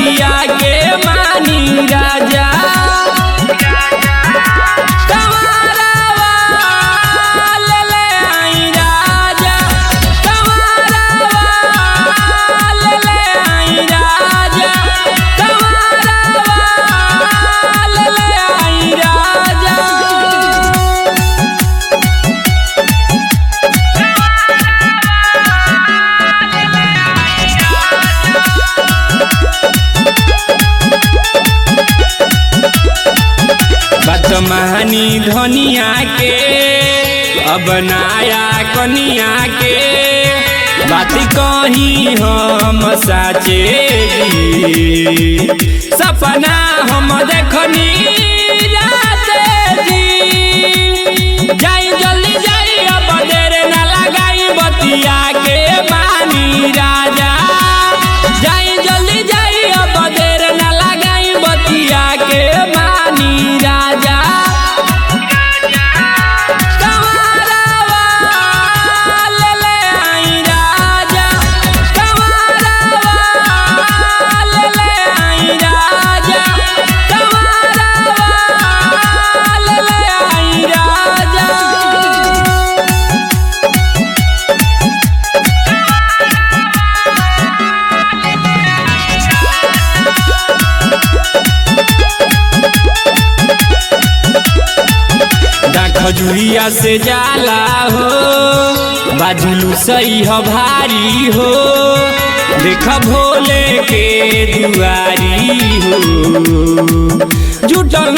बतिया के मानी राजा महानी धनिया के अब नाया कनिया के बात कहीं हम साचे सपना हम देखनी राते जी जाई जल्दी जाई अब देर ना लगाई बतिया के मानी राजा जाई जल्दी जाई अब देर ना लगाई बतिया के मानी राजा खजुरिया से जाला हो बाजुलू सही हो भारी हो देख भोले के दुआरी हो जुटल